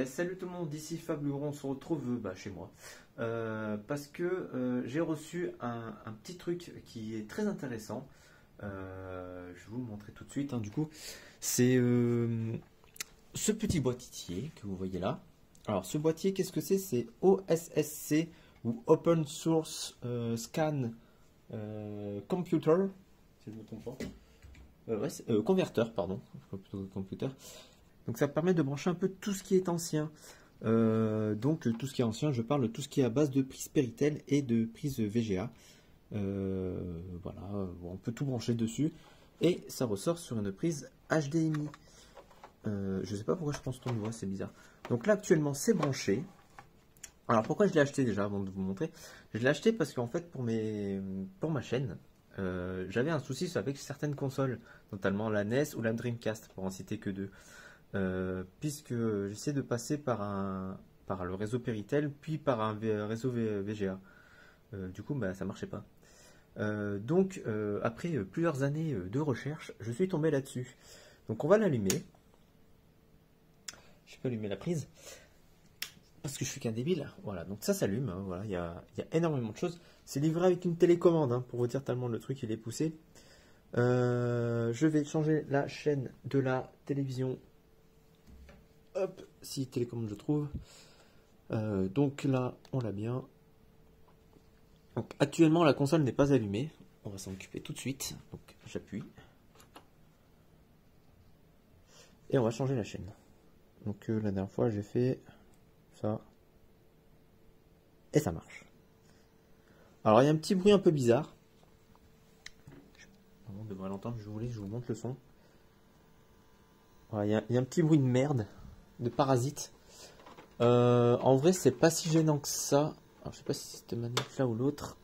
salut tout le monde, ici Fab Luron, on se retrouve chez moi. Parce que j'ai reçu un petit truc qui est très intéressant. Je vais vous le montrer tout de suite, hein, du coup. C'est ce petit boîtier que vous voyez là. Alors ce boîtier, qu'est-ce que c'est? C'est OSSC ou Open Source Scan Computer, si je ne me trompe pas. Converteur, pardon, plutôt computer. Donc ça permet de brancher un peu tout ce qui est ancien. Donc tout ce qui est ancien, je parle de tout ce qui est à base de prise Péritel et de prise VGA. Voilà, on peut tout brancher dessus. Et ça ressort sur une prise HDMI. Je sais pas pourquoi je pense ton doigt, c'est bizarre. Donc là actuellement c'est branché. Alors pourquoi je l'ai acheté déjà avant de vous montrer? Je l'ai acheté parce qu'en fait pour ma chaîne, j'avais un souci avec certaines consoles, notamment la NES ou la Dreamcast, pour en citer que deux. Puisque j'essaie de passer par le réseau Péritel, puis par un réseau VGA. Du coup, ça marchait pas. Donc, après plusieurs années de recherche, je suis tombé là-dessus. Donc, on va l'allumer. Je peux allumer la prise. Parce que je suis qu'un débile. Voilà, donc ça s'allume. Hein, voilà, il y a énormément de choses. C'est livré avec une télécommande, hein, pour vous dire tellement le truc il est poussé. Je vais changer la chaîne de la télévision. Hop, si télécommande je trouve. Donc là, on l'a bien. Donc, actuellement, la console n'est pas allumée. On va s'en occuper tout de suite. Donc j'appuie. Et on va changer la chaîne. Donc la dernière fois, j'ai fait ça. Et ça marche. Alors il y a un petit bruit un peu bizarre. On devrait l'entendre, je vous montre le son. Voilà, il y a un petit bruit de merde, de parasite. En vrai, c'est pas si gênant que ça. Alors, je sais pas si c'était manip là ou l'autre.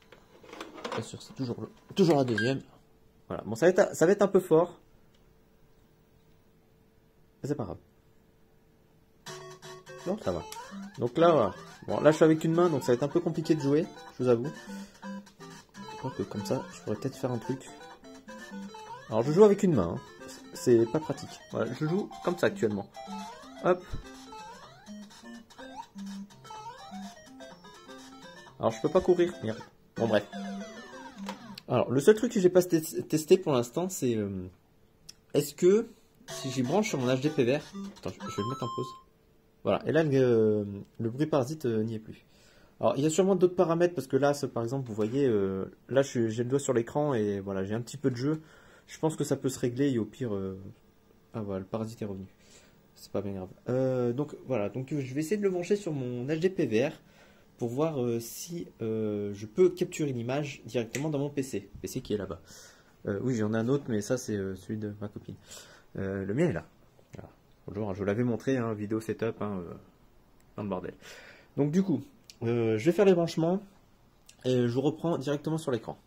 Bien sûr, c'est toujours la deuxième. Voilà, bon, ça va être un peu fort. Mais c'est pas grave. Non, ça va. Donc là, voilà. Bon, là, je suis avec une main, donc ça va être un peu compliqué de jouer, je vous avoue. Je crois que comme ça, je pourrais peut-être faire un truc. Alors, je joue avec une main. Hein. C'est pas pratique. Voilà, je joue comme ça actuellement. Hop. Alors je peux pas courir. Merde. Bon bref. Alors le seul truc que j'ai pas testé pour l'instant c'est est-ce que si j'y branche sur mon HD vert. Attends, je vais le mettre en pause. Voilà. Et là le bruit parasite n'y est plus. Alors il y a sûrement d'autres paramètres parce que là par exemple vous voyez là j'ai le doigt sur l'écran et voilà j'ai un petit peu de jeu. Je pense que ça peut se régler et au pire ah voilà le parasite est revenu. C'est pas bien grave. Donc voilà, donc je vais essayer de le brancher sur mon HD vert pour voir si je peux capturer l'image directement dans mon PC qui est là-bas. Oui, j'en ai un autre, mais ça c'est celui de ma copine. Le mien est là. Voilà. Bonjour, je vous l'avais montré, hein, vidéo setup, hein, dans le bordel. Donc du coup, je vais faire les branchements et je vous reprends directement sur l'écran.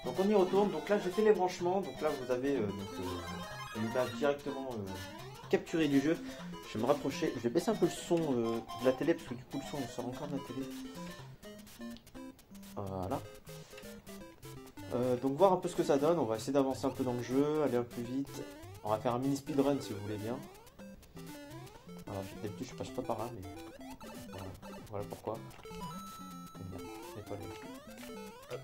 Donc on y retourne, donc là j'ai fait les branchements, donc là vous avez une image directement capturée du jeu. Je vais me rapprocher, je vais baisser un peu le son de la télé parce que du coup le son il sort encore de la télé. Voilà. Donc voir un peu ce que ça donne, on va essayer d'avancer un peu dans le jeu, aller un peu vite. On va faire un mini speedrun si vous voulez bien. Alors d'habitude je passe pas par là mais voilà pourquoi. Bien, étoilé. Hop.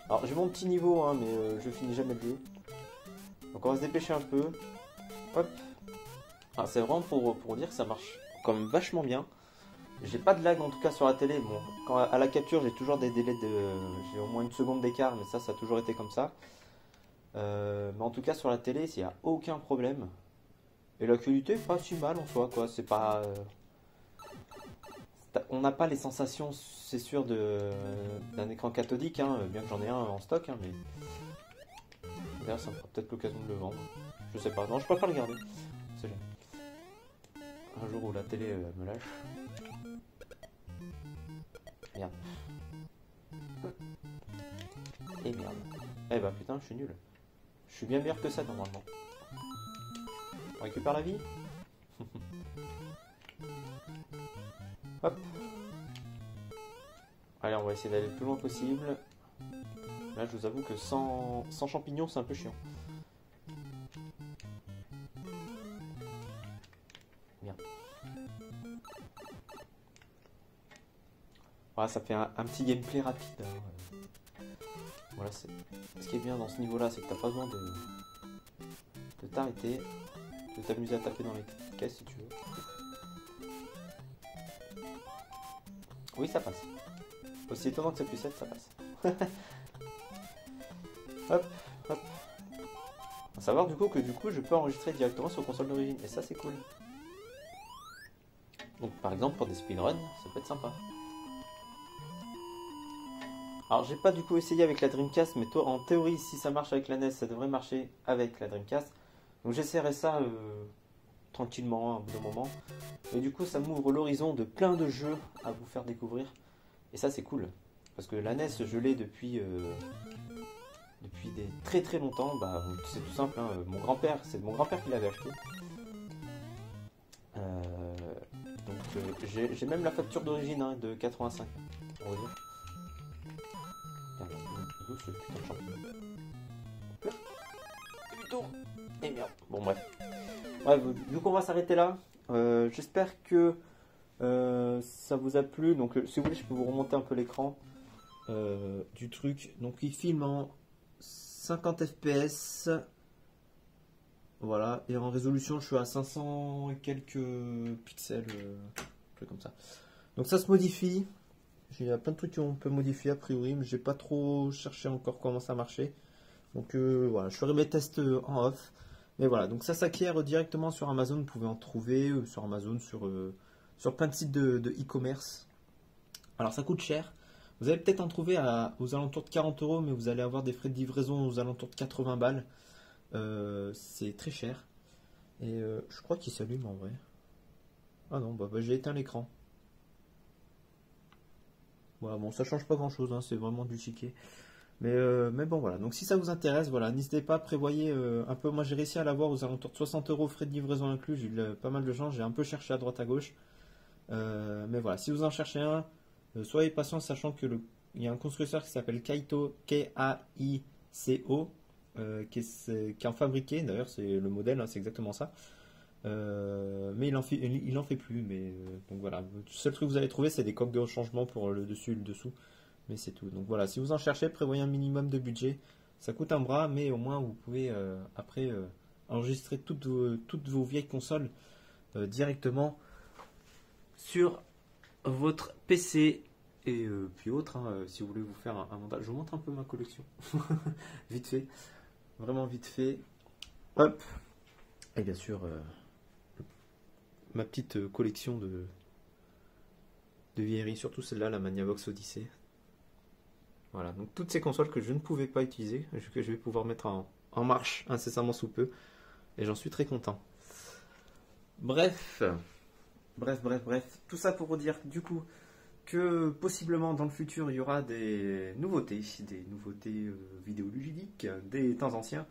Alors j'ai mon petit niveau hein, mais je finis jamais le jeu. Donc on va se dépêcher un peu. Hop. Ah, c'est vraiment pour dire que ça marche quand même vachement bien. J'ai pas de lag en tout cas sur la télé. Bon, quand à la capture j'ai toujours des délais j'ai au moins une seconde d'écart, mais ça a toujours été comme ça. Mais en tout cas sur la télé, il n'y a aucun problème. Et la qualité pas si mal en soi quoi. C'est pas. On n'a pas les sensations, c'est sûr, d'un écran cathodique, hein, bien que j'en ai un en stock, hein, mais. D'ailleurs, ça me fera peut-être l'occasion de le vendre. Je sais pas. Non, je préfère le garder. C'est un jour où la télé me lâche. Merde. Et merde. Eh bah putain, je suis nul. Je suis bien meilleur que ça normalement. On récupère la vie. Hop. Allez, on va essayer d'aller le plus loin possible. Là, je vous avoue que sans champignons, c'est un peu chiant. Bien. Voilà, ça fait un petit gameplay rapide. Hein. Voilà, ce qui est bien dans ce niveau-là, c'est que t'as pas besoin de t'arrêter, de t'amuser à taper dans les caisses si tu veux. Oui, ça passe. Aussi étonnant que ça puisse être, ça passe. Hop, hop. À savoir du coup je peux enregistrer directement sur console d'origine. Et ça c'est cool. Donc par exemple pour des speedruns, ça peut être sympa. Alors j'ai pas du coup essayé avec la Dreamcast, mais toi en théorie si ça marche avec la NES, ça devrait marcher avec la Dreamcast. Donc j'essaierai ça tranquillement à bout d'un moment. Et du coup ça m'ouvre l'horizon de plein de jeux à vous faire découvrir. Et ça c'est cool. Parce que la NES je l'ai depuis très très longtemps. Bah, c'est tout simple, hein. Mon grand-père, c'est mon grand-père qui l'avait acheté. Donc j'ai même la facture d'origine hein, de 85. On va dire. Ce putain de champignon. Et merde. Bon bref. Bref, vu qu'on va s'arrêter là, j'espère que ça vous a plu. Donc si vous voulez, je peux vous remonter un peu l'écran du truc. Donc il filme en 50 fps. Voilà. Et en résolution, je suis à 500 et quelques pixels. Un truc comme ça. Donc ça se modifie. Il y a plein de trucs qu'on peut modifier a priori, mais j'ai pas trop cherché encore comment ça marchait. Donc voilà, je ferai mes tests en off. Mais voilà, donc ça s'acquiert directement sur Amazon. Vous pouvez en trouver sur Amazon, sur plein de sites de e-commerce. Alors ça coûte cher. Vous allez peut-être en trouver aux alentours de 40 €, mais vous allez avoir des frais de livraison aux alentours de 80 balles. C'est très cher. Et je crois qu'il s'allume en vrai. Ah non, bah j'ai éteint l'écran. Voilà, bon, ça change pas grand chose, hein, c'est vraiment du chiquet. Mais bon, voilà. Donc, si ça vous intéresse, voilà, n'hésitez pas, prévoyez un peu. Moi, j'ai réussi à l'avoir aux alentours de 60 € frais de livraison inclus. J'ai eu pas mal de gens, j'ai un peu cherché à droite à gauche. Mais voilà, si vous en cherchez un, soyez patient, sachant que il y a un constructeur qui s'appelle Kaito, K-A-I-C-O, qui est en fabriqué. D'ailleurs, c'est le modèle, hein, c'est exactement ça. Mais il en fait plus. Mais donc voilà, le seul truc que vous allez trouver, c'est des coques de rechangeement pour le dessus et le dessous. Mais c'est tout. Donc voilà, si vous en cherchez, prévoyez un minimum de budget. Ça coûte un bras, mais au moins vous pouvez après enregistrer toutes vos vieilles consoles directement sur votre PC. Et puis autre, hein, si vous voulez vous faire un montage. Je vous montre un peu ma collection. Vite fait. Vraiment vite fait. Hop. Et bien sûr, ma petite collection de vieilleries, surtout celle-là, la Magnavox Odyssey. Voilà, donc toutes ces consoles que je ne pouvais pas utiliser, que je vais pouvoir mettre en marche incessamment sous peu. Et j'en suis très content. Bref. Tout ça pour vous dire du coup que possiblement dans le futur il y aura des nouveautés vidéoludiques, des temps anciens,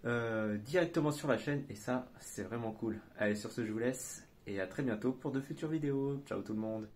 directement sur la chaîne. Et ça, c'est vraiment cool. Allez, sur ce, je vous laisse. Et à très bientôt pour de futures vidéos. Ciao tout le monde.